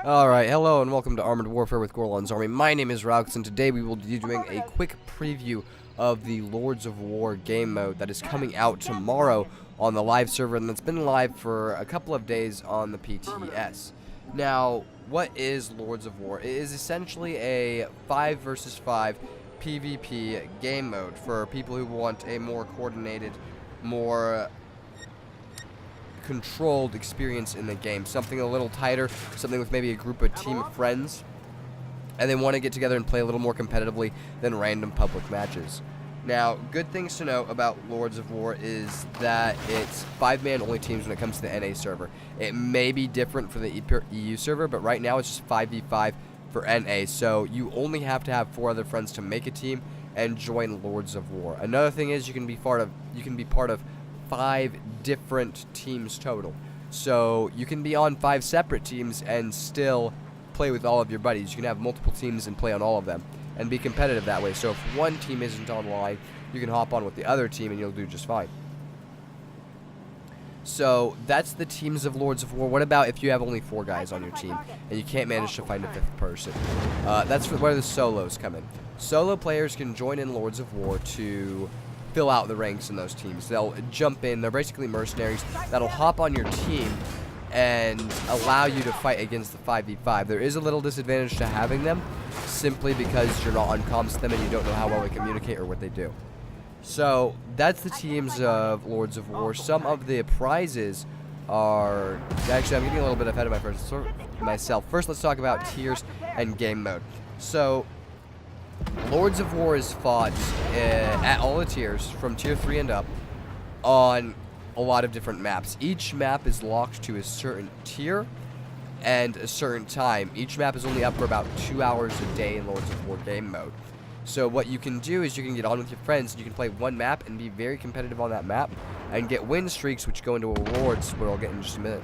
Alright, hello and welcome to Armored Warfare with Gorlans Army. My name is Ralks, and today we will be doing a quick preview of the Lords of War game mode that is coming out tomorrow on the live server, and that's been live for a couple of days on the PTS. Now, what is Lords of War? It is essentially a 5 versus 5 PvP game mode for people who want a more coordinated, more controlled experience in the game, something a little tighter, something with maybe a team of friends, and they want to get together and play a little more competitively than random public matches. Now, good things to know about Lords of War is that it's 5-man only teams when it comes to the NA server. It may be different for the EU server, but right now it's just 5v5 for NA, so you only have to have 4 other friends to make a team and join Lords of War. Another thing is you can be part of 5 different teams total. So you can be on 5 separate teams and still play with all of your buddies. You can have multiple teams and play on all of them and be competitive that way. So if one team isn't online, you can hop on with the other team and you'll do just fine. So that's the teams of Lords of War. What about if you have only 4 guys on your team and you can't manage to find a 5th person? That's where the solos come in. Solo players can join in Lords of War to fill out the ranks in those teams. They'll jump in. They're basically mercenaries that'll hop on your team and allow you to fight against the 5v5. There is a little disadvantage to having them simply because you're not on comms with them and you don't know how well they communicate or what they do. So that's the teams of Lords of War. Some of the prizes are... Actually, I'm getting a little bit ahead of myself. First, let's talk about tiers and game mode. So Lords of War is fought at all the tiers, from tier 3 and up, on a lot of different maps. Each map is locked to a certain tier and a certain time. Each map is only up for about 2 hours a day in Lords of War game mode. So what you can do is you can get on with your friends, and you can play one map and be very competitive on that map and get win streaks, which go into awards, where I'll get in just a minute.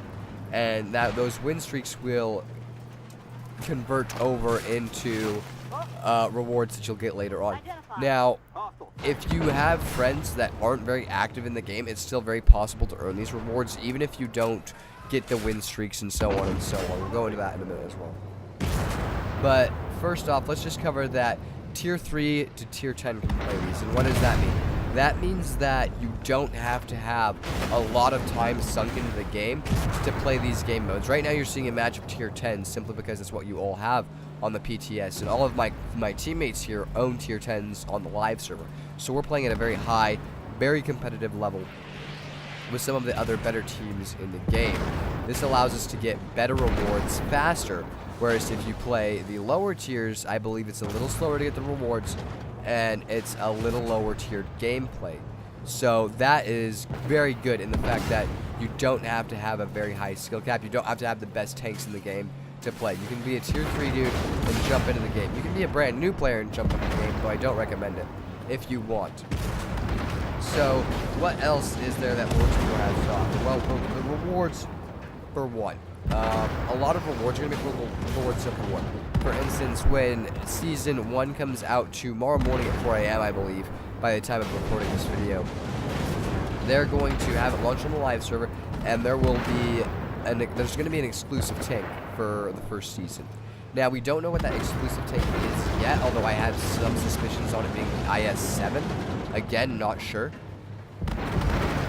And those win streaks will convert over into rewards that you'll get later on. Now, if you have friends that aren't very active in the game, it's still very possible to earn these rewards, even if you don't get the win streaks and so on and so on. We'll go into that in a minute as well. But first off, let's just cover that tier 3 to tier 10 can play these. And what does that mean? That means that you don't have to have a lot of time sunk into the game to play these game modes. Right now you're seeing a match of tier 10 simply because it's what you all have on the PTS, and all of my teammates here own tier 10s on the live server. So we're playing at a very high, very competitive level with some of the other better teams in the game. This allows us to get better rewards faster, whereas if you play the lower tiers, I believe it's a little slower to get the rewards, and it's a little lower tiered gameplay. So that is very good in the fact that you don't have to have a very high skill cap. You don't have to have the best tanks in the game to play. You can be a tier 3 dude and jump into the game. You can be a brand new player and jump into the game, though I don't recommend it if you want. So what else is there that Lords of War has to offer? Well, the rewards for one. A lot of rewards are going to be for Lords of War. For instance, when Season 1 comes out tomorrow morning at 4 AM, I believe, by the time of recording this video, they're going to have it launched on the live server, and there will be there's going to be an exclusive tank for the first season. Now, we don't know what that exclusive tank is yet, although I have some suspicions on it being the IS-7. Again, not sure.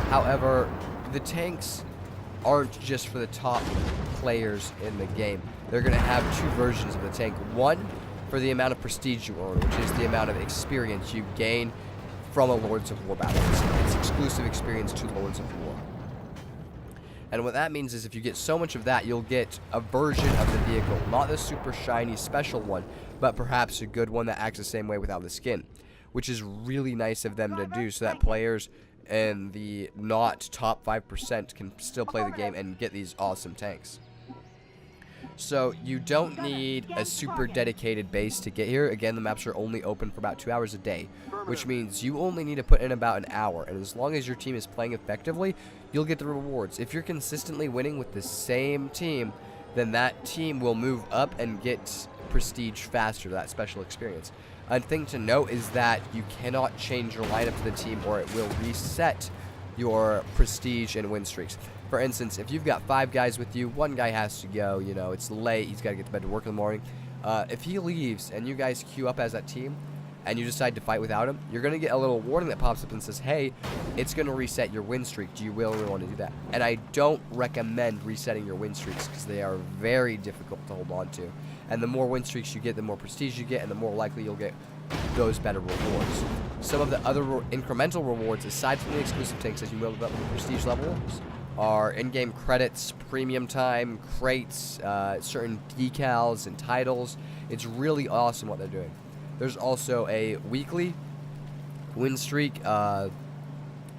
However, the tanks aren't just for the top players in the game. They're going to have 2 versions of the tank. One for the amount of prestige you earn, which is the amount of experience you gain from a Lords of War battle. It's exclusive experience to Lords of War. And what that means is if you get so much of that, you'll get a version of the vehicle. Not the super shiny special one, but perhaps a good one that acts the same way without the skin. Which is really nice of them to do so that players in the not top 5% can still play the game and get these awesome tanks. So you don't need a super dedicated base to get here. Again, the maps are only open for about 2 hours a day, which means you only need to put in about an hour. And as long as your team is playing effectively, you'll get the rewards. If you're consistently winning with the same team, then that team will move up and get prestige faster, that special experience. A thing to note is that you cannot change your lineup to the team or it will reset your prestige and win streaks. For instance, if you've got 5 guys with you, one guy has to go, you know, it's late, he's got to get to bed to work in the morning. If he leaves and you guys queue up as that team and you decide to fight without him, you're going to get a little warning that pops up and says, hey, it's going to reset your win streak. Do you really want to do that? And I don't recommend resetting your win streaks because they are very difficult to hold on to. And the more win streaks you get, the more prestige you get, and the more likely you'll get those better rewards. Some of the other incremental rewards, aside from the exclusive tanks as you move up the prestige levels, are in-game credits, premium time, crates, certain decals and titles. It's really awesome what they're doing. There's also a weekly win streak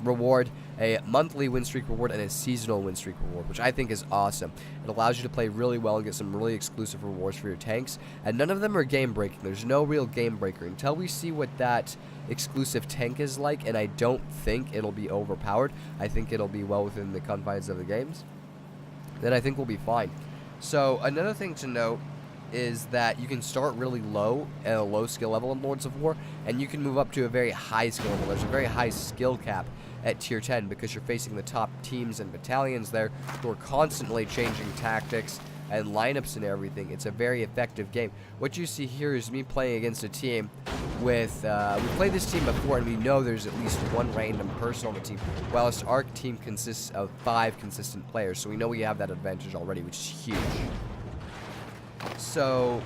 reward, a monthly win streak reward, and a seasonal win streak reward, which I think is awesome. It allows you to play really well and get some really exclusive rewards for your tanks, and none of them are game breaking. There's no real game breaker until we see what that exclusive tank is like, and I don't think it'll be overpowered. I think it'll be well within the confines of the games. Then I think we'll be fine. So another thing to note is that you can start really low at a low skill level in Lords of War, and you can move up to a very high skill level. There's a very high skill cap at tier 10 because you're facing the top teams and battalions there who are constantly changing tactics and lineups and everything. It's a very effective game. What you see here is me playing against a team with, we played this team before and we know there's at least one random person on the team, whilst our team consists of 5 consistent players, so we know we have that advantage already, which is huge. So,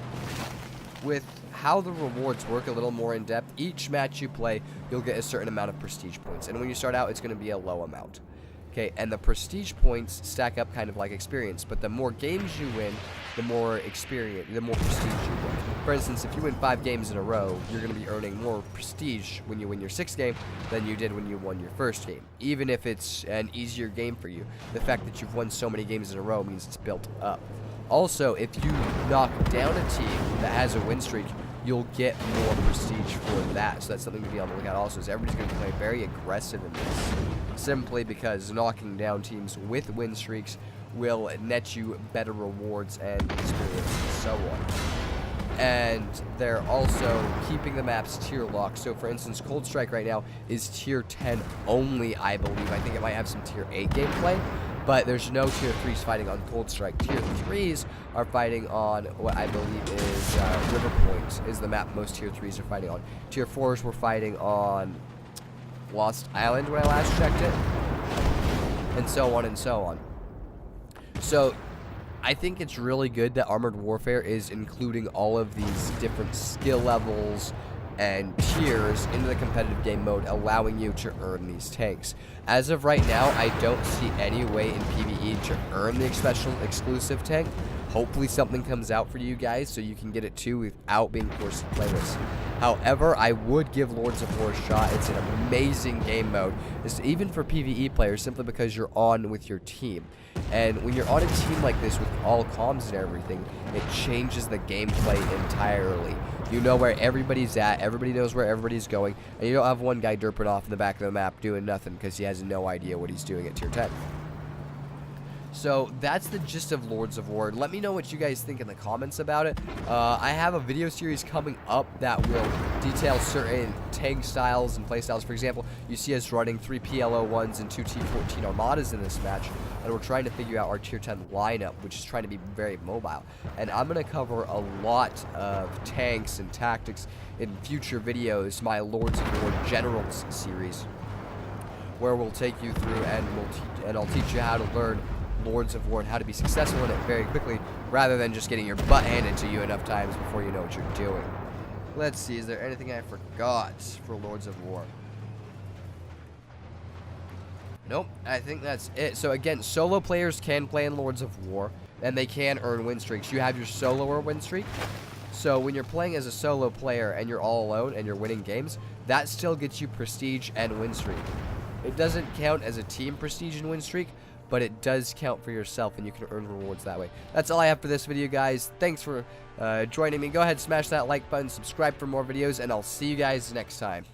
with how the rewards work a little more in depth, each match you play, you'll get a certain amount of prestige points. And when you start out, it's going to be a low amount. Okay, and the prestige points stack up kind of like experience, but the more games you win, the more experience, the more prestige you win. For instance, if you win 5 games in a row, you're going to be earning more prestige when you win your 6th game than you did when you won your 1st game. Even if it's an easier game for you, the fact that you've won so many games in a row means it's built up. Also, if you knock down a team that has a win streak, you'll get more prestige for that. So that's something to be on the lookout also, is everybody's going to play very aggressive in this. Simply because knocking down teams with win streaks will net you better rewards and experience and so on. And they're also keeping the maps tier locked. So for instance, Cold Strike right now is tier 10 only, I believe. I think it might have some tier 8 gameplay. But there's no tier 3s fighting on Cold Strike. Tier 3s are fighting on what I believe is River Point is the map most tier 3s are fighting on. Tier 4s were fighting on Lost Island when I last checked it. And so on and so on. So I think it's really good that Armored Warfare is including all of these different skill levels and tiers into the competitive game mode, allowing you to earn these tanks. As of right now, I don't see any way in PvE to earn the special exclusive tank. Hopefully something comes out for you guys so you can get it too without being forced to play this. However, I would give Lords of War a shot. It's an amazing game mode. It's even for PvE players, simply because you're on with your team. And when you're on a team like this with all comms and everything, it changes the gameplay entirely. You know where everybody's at, everybody knows where everybody's going, and you don't have one guy derping off in the back of the map doing nothing because he has no idea what he's doing at tier 10. So that's the gist of Lords of War. Let me know what you guys think in the comments about it. I have a video series coming up that will detail certain tank styles and play styles. For example, you see us running 3 PLO1s and 2 T14 Armadas in this match, and we're trying to figure out our tier 10 lineup, which is trying to be very mobile. And I'm going to cover a lot of tanks and tactics in future videos, my Lords of War Generals series, where we'll take you through and I'll teach you how to learn Lords of War and how to be successful in it very quickly, rather than just getting your butt handed to you enough times before you know what you're doing. Let's see, is there anything I forgot for Lords of War? Nope, I think that's it. So again, solo players can play in Lords of War, and they can earn win streaks. You have your solo win streak. So when you're playing as a solo player and you're all alone and you're winning games, that still gets you prestige and win streak. It doesn't count as a team prestige and win streak, but it does count for yourself, and you can earn rewards that way. That's all I have for this video, guys. Thanks for joining me. Go ahead, smash that like button, subscribe for more videos, and I'll see you guys next time.